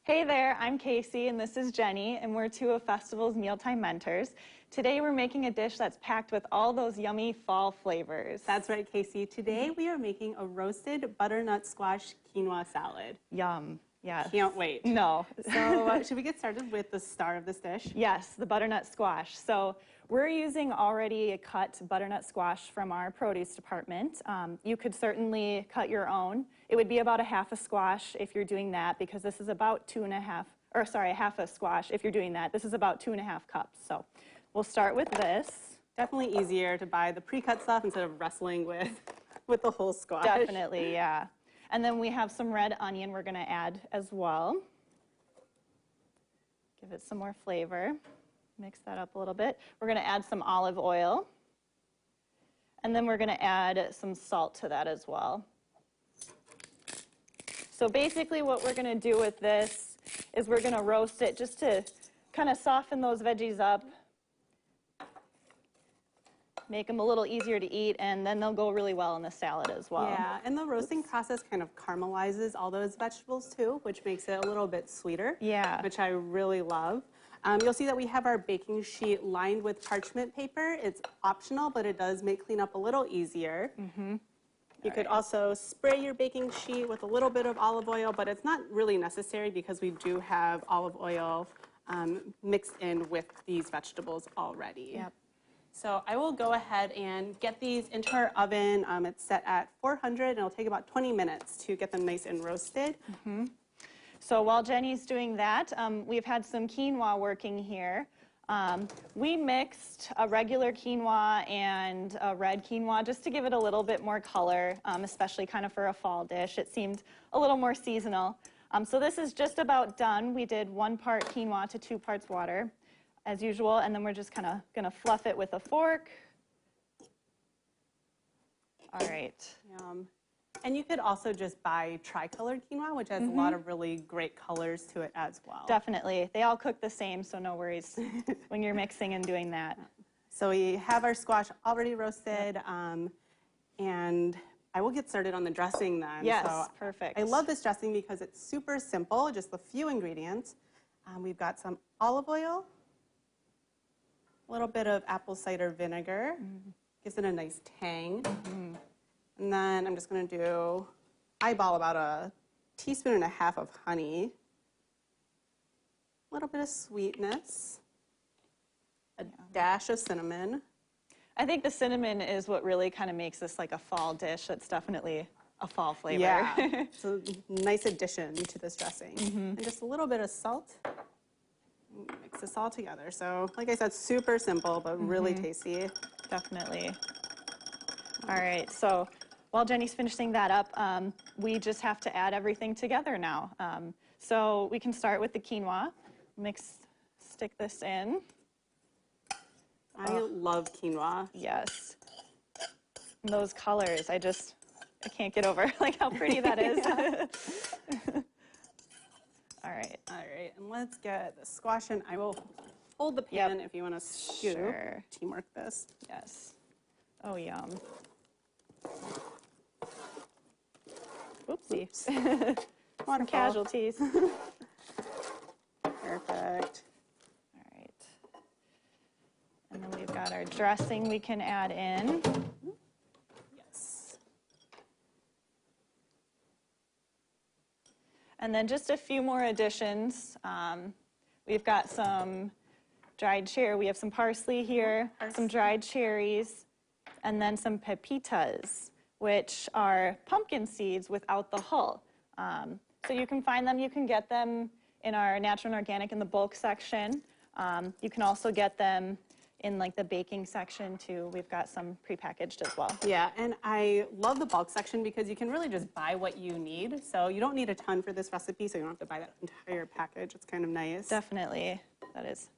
Hey there, I'm Casey and this is Jenny, and we're two of Festival's mealtime mentors. Today we're making a dish that's packed with all those yummy fall flavors. That's right, Casey. Today we are making a roasted butternut squash quinoa salad. Yum, yes. Can't wait. No. So should we get started with the star of this dish? Yes, the butternut squash. So we're using already cut butternut squash from our produce department. You could certainly cut your own. It would be about a half a squash if you're doing that, because this is about a half a squash if you're doing that. This is about 2.5 cups. So we'll start with this. Definitely easier to buy the pre-cut stuff instead of wrestling with the whole squash. Definitely, yeah. And then we have some red onion we're going to add as well. Give it some more flavor. Mix that up a little bit. We're going to add some olive oil. And then we're going to add some salt to that as well. So basically what we're going to do with this is we're going to roast it just to kind of soften those veggies up, make them a little easier to eat, and then they'll go really well in the salad as well. Yeah, and the roasting process kind of caramelizes all those vegetables too, which makes it a little bit sweeter. Yeah. Which I really love. You'll see that we have our baking sheet lined with parchment paper. It's optional, but it does make cleanup a little easier. You could also spray your baking sheet with a little bit of olive oil, but it's not really necessary because we do have olive oil mixed in with these vegetables already. Yep. So I will go ahead and get these into our oven. It's set at 400, and it'll take about 20 minutes to get them nice and roasted. So while Jenny's doing that, we've had some quinoa working here. We mixed a regular quinoa and a red quinoa just to give it a little bit more color, especially kind of for a fall dish. It seemed a little more seasonal. So this is just about done. We did 1 part quinoa to 2 parts water, as usual, and then we're just kind of going to fluff it with a fork. All right. Yum. And you could also just buy tricolored quinoa, which has a lot of really great colors to it as well. Definitely. They all cook the same, so no worries when you're mixing and doing that. So we have our squash already roasted, and I will get started on the dressing then. Yes, so perfect. I love this dressing because it's super simple, just a few ingredients. We've got some olive oil, a little bit of apple cider vinegar, gives it a nice tang. And then I'm just going to eyeball about 1.5 teaspoons of honey, a little bit of sweetness, a dash of cinnamon. I think the cinnamon is what really kind of makes this like a fall dish. It's definitely a fall flavor. Yeah, it's a nice addition to this dressing. And just a little bit of salt. Mix this all together. So, like I said, super simple, but really tasty. Definitely. All right, so while Jenny's finishing that up, we just have to add everything together now. So we can start with the quinoa. Stick this in. I love quinoa. Yes. And those colors, I can't get over like how pretty that is. All right. All right, and let's get the squash in. I will hold the pan if you want to scoop. Sure. Teamwork this. Yes. Oh, yum. Oopsie. Some casualties. Perfect. All right. And then we've got our dressing we can add in. Yes. And then just a few more additions. We've got some dried cherry. We have some parsley here, some dried cherries, and then some pepitas, which are pumpkin seeds without the hull. So you can find them, you can get them in our natural and organic in the bulk section. You can also get them in like the baking section too. We've got some prepackaged as well. Yeah, and I love the bulk section because you can really just buy what you need. So you don't need a ton for this recipe, so you don't have to buy that entire package. It's kind of nice. Definitely, that is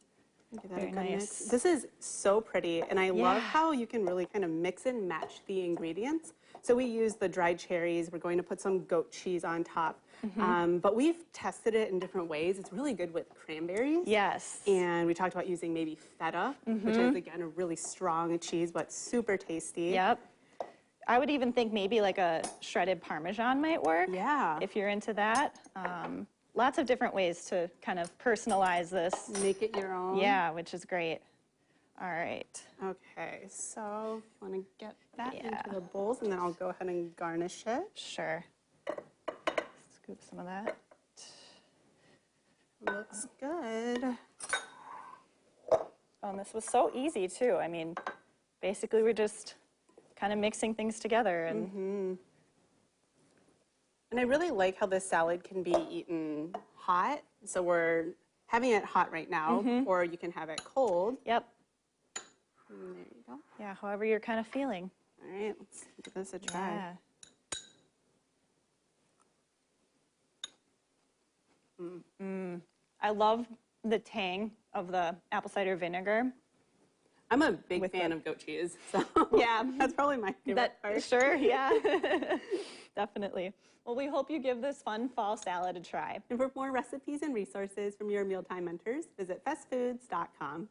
very nice. This is so pretty, and I love how you can really kind of mix and match the ingredients. So we use the dried cherries. We're going to put some goat cheese on top. But we've tested it in different ways. It's really good with cranberries. Yes. And we talked about using maybe feta, which is, again, a really strong cheese, but super tasty. Yep. I would even think maybe like a shredded Parmesan might work. Yeah. If you're into that. lots of different ways to kind of personalize this. Make it your own. Yeah, which is great. All right. Okay, so if you want to get that Yeah. into the bowls, and then I'll go ahead and garnish it. Sure. Scoop some of that. Looks good. Oh, and this was so easy too. I mean, basically we're just kind of mixing things together and And I really like how this salad can be eaten hot. So we're having it hot right now, or you can have it cold. Yep. And there you go. Yeah, however you're kind of feeling. All right, let's give this a try. Yeah. I love the tang of the apple cider vinegar. I'm a big With fan of goat cheese, so Yeah. that's probably my favorite part. Sure, yeah. Definitely. Well, we hope you give this fun fall salad a try. And for more recipes and resources from your mealtime mentors, visit festfoods.com.